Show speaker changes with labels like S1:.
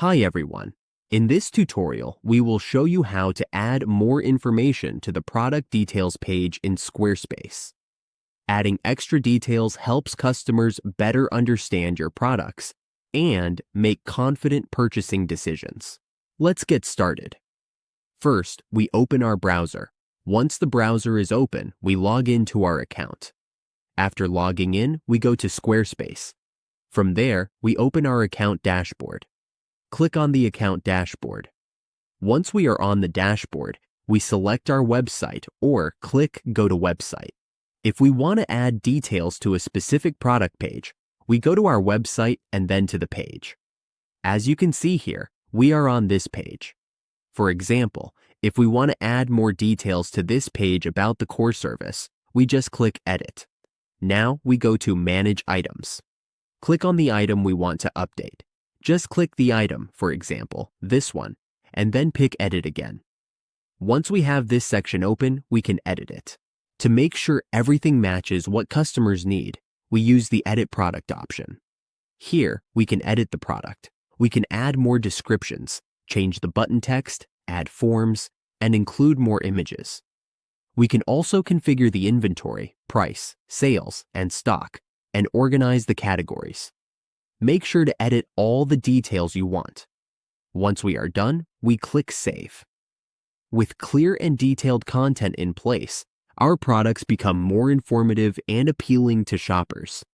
S1: Hi everyone. In this tutorial, we will show you how to add more information to the product details page in Squarespace. Adding extra details helps customers better understand your products and make confident purchasing decisions. Let's get started. First, we open our browser. Once the browser is open, we log into our account. After logging in, we go to Squarespace. From there, we open our account dashboard. Click on the account dashboard. Once we are on the dashboard, we select our website or click Go to Website. If we want to add details to a specific product page, we go to our website and then to the page. As you can see here, we are on this page. For example, if we want to add more details to this page about the core service, we just click Edit. Now we go to Manage Items. Click on the item we want to update. Just click the item, for example, this one, and then pick Edit again. Once we have this section open, we can edit it. To make sure everything matches what customers need, we use the Edit Product option. Here, we can edit the product. We can add more descriptions, change the button text, add forms, and include more images. We can also configure the inventory, price, sales, and stock, and organize the categories. Make sure to edit all the details you want. Once we are done, we click Save. With clear and detailed content in place, our products become more informative and appealing to shoppers.